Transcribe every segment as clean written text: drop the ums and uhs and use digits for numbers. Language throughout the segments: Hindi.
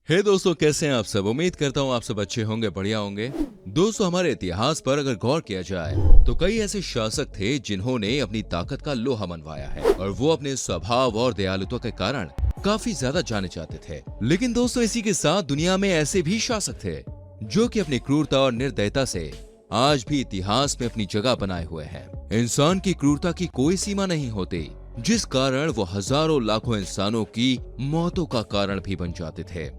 हे दोस्तों, कैसे हैं आप सब। उम्मीद करता हूँ आप सब अच्छे होंगे, बढ़िया होंगे। दोस्तों, हमारे इतिहास पर अगर गौर किया जाए तो कई ऐसे शासक थे जिन्होंने अपनी ताकत का लोहा मनवाया है और वो अपने स्वभाव और दयालुता के कारण काफी ज्यादा जाने जाते थे। लेकिन दोस्तों, इसी के साथ दुनिया में ऐसे भी शासक थे जो कि अपनी क्रूरता और निर्दयता से आज भी इतिहास में अपनी जगह बनाए हुए हैं। इंसान की क्रूरता की कोई सीमा नहीं होती, जिस कारण वो हजारों लाखों इंसानों की मौतों का कारण भी बन जाते थे।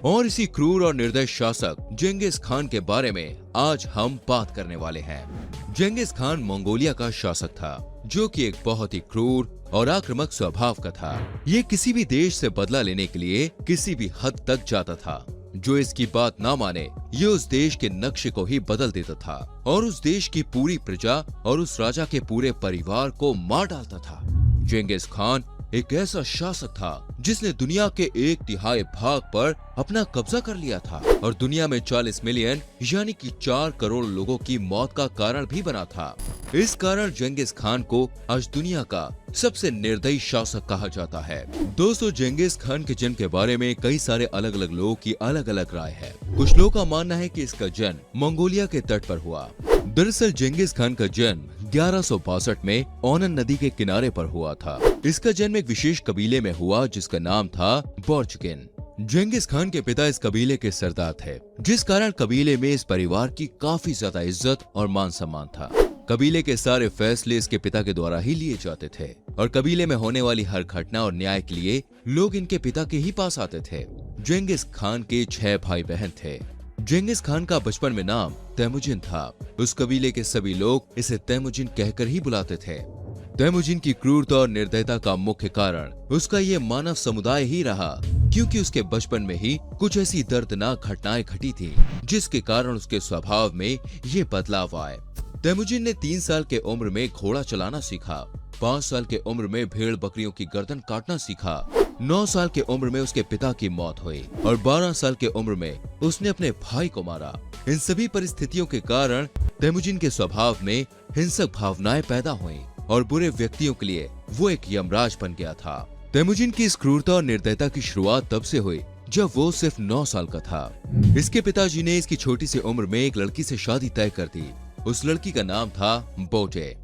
और इसी क्रूर और निर्दय शासक जेंगिस खान के बारे में आज हम बात करने वाले हैं। जेंगिस खान मंगोलिया का शासक था, जो कि एक बहुत ही क्रूर और आक्रामक स्वभाव का था। ये किसी भी देश से बदला लेने के लिए किसी भी हद तक जाता था। जो इसकी बात ना माने, ये उस देश के नक्शे को ही बदल देता था और उस देश की पूरी प्रजा और उस राजा के पूरे परिवार को मार डालता था। जेंगिस खान एक ऐसा शासक था जिसने दुनिया के 1/3 भाग पर अपना कब्जा कर लिया था और दुनिया में 40 मिलियन यानी कि 4 करोड़ लोगों की मौत का कारण भी बना था। इस कारण जेंगिस खान को आज दुनिया का सबसे निर्दयी शासक कहा जाता है। दोस्तों, जेंगिस खान के जन्म के बारे में कई सारे अलग अलग लोगों की अलग अलग राय है। कुछ लोगों का मानना है कि इसका जन्म मंगोलिया के तट पर हुआ। दरअसल जेंगिस खान का जन्म 1162 में ओनन नदी के किनारे पर हुआ था। इसका जन्म एक विशेष कबीले में हुआ जिसका नाम था बोर्चगिन। जेंगिस खान के पिता इस कबीले के सरदार थे, जिस कारण कबीले में इस परिवार की काफी ज्यादा इज्जत और मान सम्मान था। कबीले के सारे फैसले इसके पिता के द्वारा ही लिए जाते थे और कबीले में होने वाली हर घटना और न्याय के लिए लोग इनके पिता के ही पास आते थे। जेंगिस खान के 6 भाई बहन थे। जेंगिस खान का बचपन में नाम तैमुजिन था। उस कबीले के सभी लोग इसे तैमुजिन कहकर ही बुलाते थे। तैमुजिन की क्रूरता और निर्दयता का मुख्य कारण उसका ये मानव समुदाय ही रहा, क्योंकि उसके बचपन में ही कुछ ऐसी दर्दनाक घटनाएं घटी थी जिसके कारण उसके स्वभाव में ये बदलाव आए। तैमुजिन ने 3 साल के उम्र में घोड़ा चलाना सीखा, 5 साल के उम्र में भेड़ बकरियों की गर्दन काटना सीखा, 9 साल के उम्र में उसके पिता की मौत हुई और 12 साल के उम्र में उसने अपने भाई को मारा। इन सभी परिस्थितियों के कारण तैमुजिन के स्वभाव में हिंसक भावनाएं पैदा हुई और बुरे व्यक्तियों के लिए वो एक यमराज बन गया था। तैमुजिन की इस क्रूरता और निर्दयता की शुरुआत तब से हुई जब वो सिर्फ 9 साल का था। इसके पिताजी ने इसकी छोटी सी उम्र में एक लड़की से शादी तय कर दी। उस लड़की का नाम था बोटे।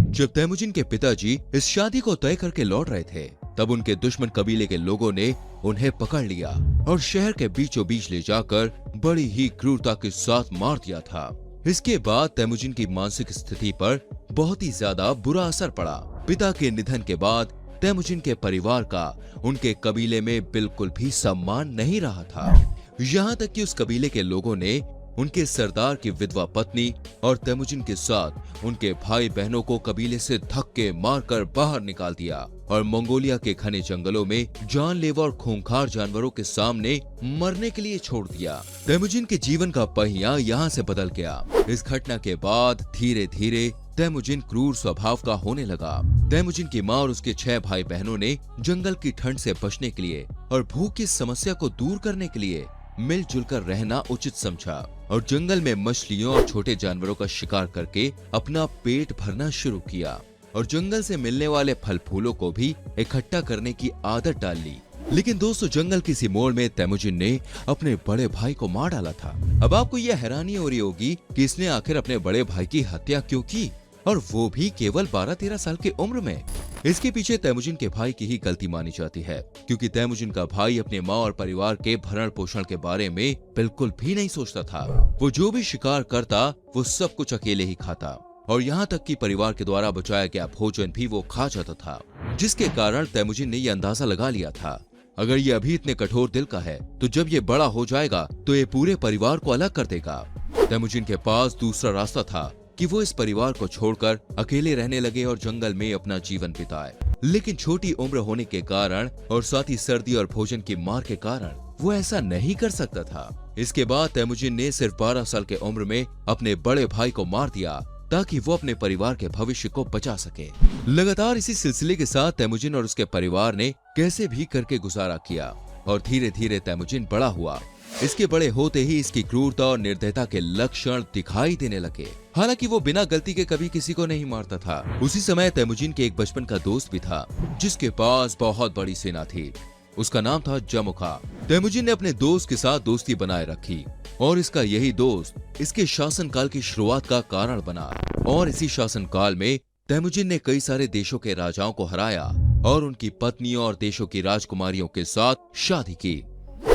जब तैमुजिन के पिताजी इस शादी को तय करके लौट रहे थे, तब उनके दुश्मन कबीले के लोगों ने उन्हें पकड़ लिया और शहर के बीचों बीच ले जाकर बड़ी ही क्रूरता के साथ मार दिया था। इसके बाद तैमुजिन की मानसिक स्थिति पर बहुत ही ज्यादा बुरा असर पड़ा। पिता के निधन के बाद तैमुजिन के परिवार का उनके कबीले में बिल्कुल भी सम्मान नहीं रहा था। यहाँ तक कि उस कबीले के लोगों ने उनके सरदार की विधवा पत्नी और तैमुजिन के साथ उनके भाई बहनों को कबीले से धक्के मारकर बाहर निकाल दिया और मंगोलिया के घने जंगलों में जानलेवा और खूंखार जानवरों के सामने मरने के लिए छोड़ दिया। तैमुजिन के जीवन का पहिया यहाँ से बदल गया। इस घटना के बाद धीरे धीरे तैमुजिन क्रूर स्वभाव का होने लगा। तैमुजिन की माँ और उसके 6 भाई बहनों ने जंगल की ठंड से बचने के लिए और भूख की समस्या को दूर करने के लिए मिलजुल कर रहना उचित समझा और जंगल में मछलियों और छोटे जानवरों का शिकार करके अपना पेट भरना शुरू किया और जंगल से मिलने वाले फल फूलों को भी इकट्ठा करने की आदत डाल ली। लेकिन दोस्तों, जंगल किसी मोड़ में तैमुजिन ने अपने बड़े भाई को मार डाला था। अब आपको यह हैरानी हो रही होगी कि इसने आखिर अपने बड़े भाई की हत्या क्यों की, और वो भी केवल 12-13 साल की उम्र में। इसके पीछे तैमुजिन के भाई की ही गलती मानी जाती है, क्योंकि तैमुजिन का भाई अपने माँ और परिवार के भरण पोषण के बारे में बिल्कुल भी नहीं सोचता था। वो जो भी शिकार करता वो सब कुछ अकेले ही खाता और यहाँ तक कि परिवार के द्वारा बचाया गया भोजन भी वो खा जाता था, जिसके कारण तैमुजिन ने ये अंदाजा लगा लिया था, अगर ये अभी इतने कठोर दिल का है तो जब ये बड़ा हो जाएगा तो ये पूरे परिवार को अलग कर देगा। तैमुजिन के पास दूसरा रास्ता था कि वो इस परिवार को छोड़कर अकेले रहने लगे और जंगल में अपना जीवन बिताए। लेकिन छोटी उम्र होने के कारण और साथ ही सर्दी और भोजन की मार के कारण वो ऐसा नहीं कर सकता था। इसके बाद तैमुजिन ने सिर्फ 12 साल के उम्र में अपने बड़े भाई को मार दिया ताकि वो अपने परिवार के भविष्य को बचा सके। लगातार इसी सिलसिले के साथ तैमुजिन और उसके परिवार ने कैसे भी करके गुजारा किया और धीरे धीरे तैमुजिन बड़ा हुआ। इसके बड़े होते ही इसकी क्रूरता और निर्दयता के लक्षण दिखाई देने लगे। हालांकि वो बिना गलती के कभी किसी को नहीं मारता था। उसी समय तैमुजिन के एक बचपन का दोस्त भी था जिसके पास बहुत बड़ी सेना थी। उसका नाम था जमुखा। तैमुजिन ने अपने दोस्त के साथ दोस्ती बनाए रखी और इसका यही दोस्त इसके शासनकाल की शुरुआत का कारण बना। और इसी शासनकाल में तैमुजिन ने कई सारे देशों के राजाओं को हराया और उनकी पत्नियों और देशों की राजकुमारियों के साथ शादी की,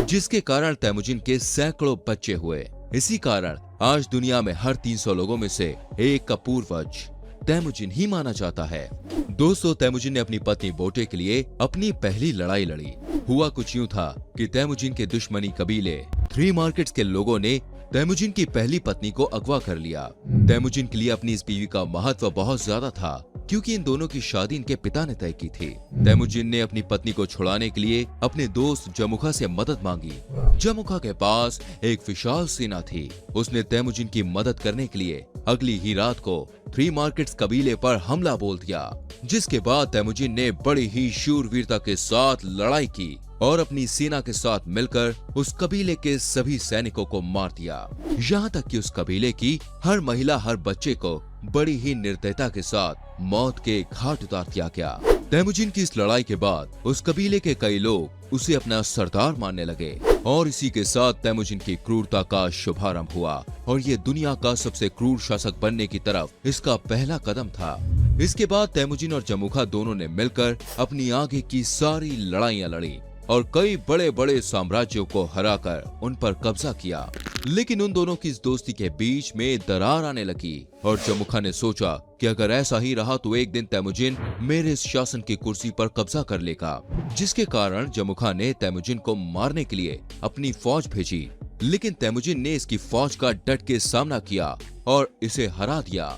जिसके कारण तैमुजिन के सैकड़ों बच्चे हुए। इसी कारण आज दुनिया में हर 300 लोगों में से एक का पूर्वज तैमुजिन ही माना जाता है। दोस्तों, तैमुजिन ने अपनी पत्नी बोटे के लिए अपनी पहली लड़ाई लड़ी। हुआ कुछ यूं था कि तैमुजिन के दुश्मनी कबीले थ्री मार्केट्स के लोगों ने तैमुजिन की पहली पत्नी को अगवा कर लिया। तैमुजिन के लिए अपनी इस बीवी का महत्व बहुत ज्यादा था, क्योंकि इन दोनों की शादी इनके पिता ने तय की थी। तैमुजिन ने अपनी पत्नी को छुड़ाने के लिए अपने दोस्त जमुखा से मदद मांगी। जमुखा के पास एक विशाल सेना थी। उसने तैमुजिन की मदद करने के लिए अगली ही रात को थ्री मार्केट्स कबीले पर हमला बोल दिया, जिसके बाद तैमुजिन ने बड़ी ही शूरवीरता के साथ लड़ाई की और अपनी सेना के साथ मिलकर उस कबीले के सभी सैनिकों को मार दिया। यहाँ तक कि उस कबीले की हर महिला, हर बच्चे को बड़ी ही निर्दयता के साथ मौत के घाट उतार दिया गया। तैमुजिन की इस लड़ाई के बाद उस कबीले के कई लोग उसे अपना सरदार मानने लगे और इसी के साथ तैमुजिन की क्रूरता का शुभारंभ हुआ और ये दुनिया का सबसे क्रूर शासक बनने की तरफ इसका पहला कदम था। इसके बाद तैमुजिन और जमुखा दोनों ने मिलकर अपनी आगे की सारी लड़ाइयां लड़ी और कई बड़े बड़े साम्राज्यों को हराकर उन पर कब्जा किया। लेकिन उन दोनों की इस दोस्ती के बीच में दरार आने लगी और जमुखा ने सोचा कि अगर ऐसा ही रहा तो एक दिन तैमुजिन मेरे इस शासन की कुर्सी पर कब्जा कर लेगा, जिसके कारण जमुखा ने तैमुजिन को मारने के लिए अपनी फौज भेजी। लेकिन तैमुजिन ने इसकी फौज का डट के सामना किया और इसे हरा दिया,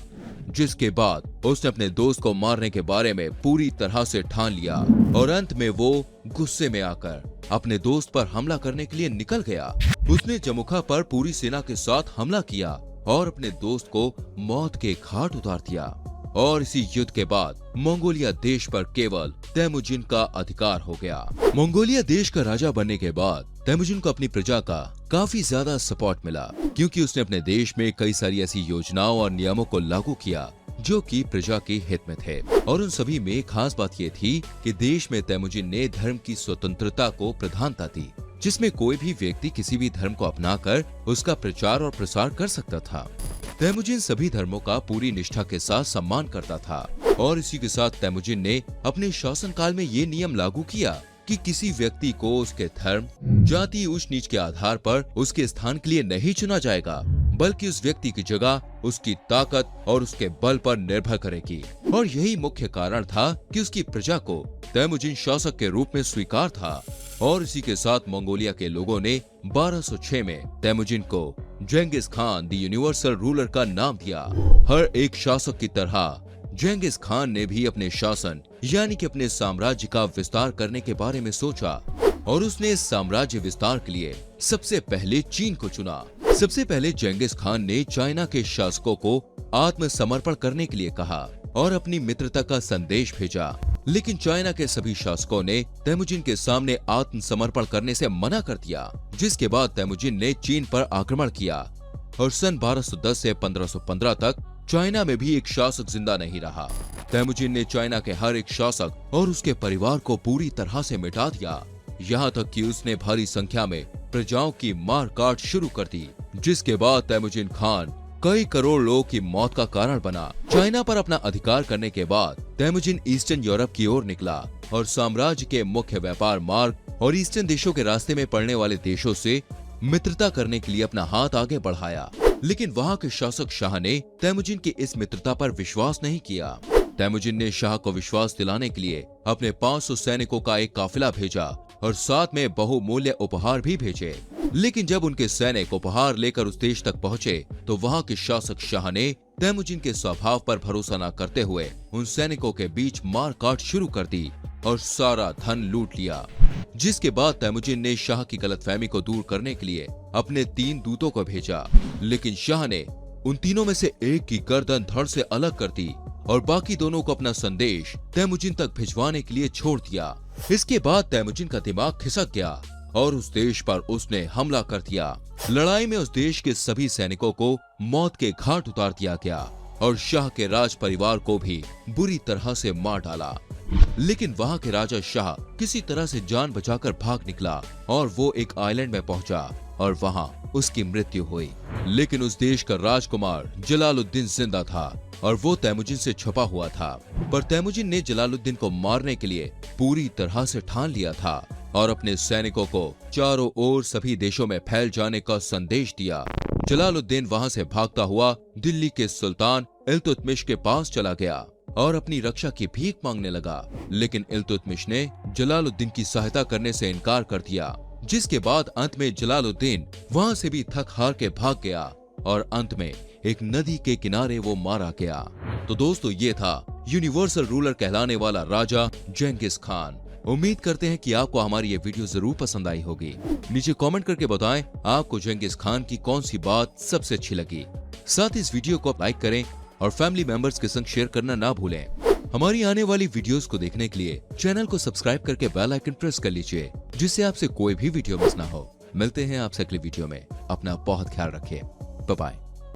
जिसके बाद उसने अपने दोस्त को मारने के बारे में पूरी तरह से ठान लिया और अंत में वो गुस्से में आकर अपने दोस्त पर हमला करने के लिए निकल गया। उसने जमुखा पर पूरी सेना के साथ हमला किया और अपने दोस्त को मौत के घाट उतार दिया। और इसी युद्ध के बाद मंगोलिया देश पर केवल तैमुजिन का अधिकार हो गया। मंगोलिया देश का राजा बनने के बाद तैमुजिन को अपनी प्रजा का काफी ज्यादा सपोर्ट मिला, क्योंकि उसने अपने देश में कई सारी ऐसी योजनाओं और नियमों को लागू किया जो कि प्रजा के हित में थे। और उन सभी में खास बात ये थी कि देश में तैमुजिन ने धर्म की स्वतंत्रता को प्रधानता दी, जिसमें कोई भी व्यक्ति किसी भी धर्म को अपनाकर उसका प्रचार और प्रसार कर सकता था। तैमुजिन सभी धर्मों का पूरी निष्ठा के साथ सम्मान करता था और इसी के साथ तैमुजिन ने अपने शासनकाल में ये नियम लागू किया कि किसी व्यक्ति को उसके धर्म, जाति, ऊंच नीच के आधार पर उसके स्थान के लिए नहीं चुना जाएगा, बल्कि उस व्यक्ति की जगह उसकी ताकत और उसके बल पर निर्भर करेगी। और यही मुख्य कारण था कि उसकी प्रजा को तैमुजिन शासक के रूप में स्वीकार था। और इसी के साथ मंगोलिया के लोगों ने 1206 में तैमुजिन को जेंगिस खान द यूनिवर्सल रूलर का नाम दिया। हर एक शासक की तरह जेंगिस खान ने भी अपने शासन यानी कि अपने साम्राज्य का विस्तार करने के बारे में सोचा और उसने इस साम्राज्य विस्तार के लिए सबसे पहले चीन को चुना। सबसे पहले जेंगिस खान ने चाइना के शासकों को आत्मसमर्पण करने के लिए कहा और अपनी मित्रता का संदेश भेजा, लेकिन चाइना के सभी शासकों ने तैमुजिन के सामने आत्मसमर्पण करने से मना कर दिया, जिसके बाद तैमुजिन ने चीन पर आक्रमण किया और सन 1210 से 1515 तक चाइना में भी एक शासक जिंदा नहीं रहा। तैमुजिन ने चाइना के हर एक शासक और उसके परिवार को पूरी तरह से मिटा दिया, यहाँ तक कि उसने भारी संख्या में प्रजाओं की मार काट शुरू कर दी, जिसके बाद तैमुजिन खान कई करोड़ लोगों की मौत का कारण बना। चाइना पर अपना अधिकार करने के बाद तैमुजिन ईस्टर्न यूरोप की ओर निकला और साम्राज्य के मुख्य व्यापार मार्ग और ईस्टर्न देशों के रास्ते में पड़ने वाले देशों से मित्रता करने के लिए अपना हाथ आगे बढ़ाया। लेकिन वहाँ के शासक शाह ने तैमुजिन की इस मित्रता पर विश्वास नहीं किया। तैमुजिन ने शाह को विश्वास दिलाने के लिए अपने 500 सैनिकों का एक काफिला भेजा और साथ में बहुमूल्य उपहार भी भेजे। लेकिन जब उनके सैनिक उपहार लेकर उस देश तक पहुँचे तो वहाँ के शासक शाह ने तैमुजिन के स्वभाव पर भरोसा न करते हुए उन सैनिकों के बीच मार काट शुरू कर दी और सारा धन लूट लिया। जिसके बाद तैमुजिन ने शाह की गलतफहमी को दूर करने के लिए अपने 3 दूतों को भेजा, लेकिन शाह ने उन तीनों में से एक की गर्दन धड़ से अलग कर दी और बाकी दोनों को अपना संदेश तैमुजिन तक भिजवाने के लिए छोड़ दिया। इसके बाद तैमुजिन का दिमाग खिसक गया और उस देश पर उसने हमला कर दिया। लड़ाई में उस देश के सभी सैनिकों को मौत के घाट उतार दिया गया और शाह के राज परिवार को भी बुरी तरह से मार डाला। लेकिन वहाँ के राजा शाह किसी तरह से जान बचाकर भाग निकला और वो एक आइलैंड में पहुंचा और वहाँ उसकी मृत्यु हुई। लेकिन उस देश का राजकुमार जलालुद्दीन जिंदा था और वो तैमुजिन से छुपा हुआ था। पर तैमुजिन ने जलालुद्दीन को मारने के लिए पूरी तरह से ठान लिया था और अपने सैनिकों को चारों ओर सभी देशों में फैल जाने का संदेश दिया। जलालुद्दीन वहां से भागता हुआ दिल्ली के सुल्तान इल्तुतमिश के पास चला गया और अपनी रक्षा की भीख मांगने लगा। लेकिन इल्तुतमिश ने जलालुद्दीन की सहायता करने से इनकार कर दिया, जिसके बाद अंत में जलालुद्दीन वहां से भी थक हार के भाग गया और अंत में एक नदी के किनारे वो मारा गया। तो दोस्तों, ये था यूनिवर्सल रूलर कहलाने वाला राजा जेंगिस खान। उम्मीद करते हैं कि आपको हमारी ये वीडियो जरूर पसंद आई होगी। नीचे कमेंट करके बताएं आपको जेंगिस खान की कौन सी बात सबसे अच्छी लगी। साथ ही इस वीडियो को लाइक करें और फैमिली मेंबर्स के संग शेयर करना ना भूलें। हमारी आने वाली वीडियोस को देखने के लिए चैनल को सब्सक्राइब करके बेल आइकन प्रेस कर लीजिए, जिससे आपसे कोई भी वीडियो मिस ना हो। मिलते हैं आपसे अगली वीडियो में। अपना बहुत ख्याल रखिए। Bye bye.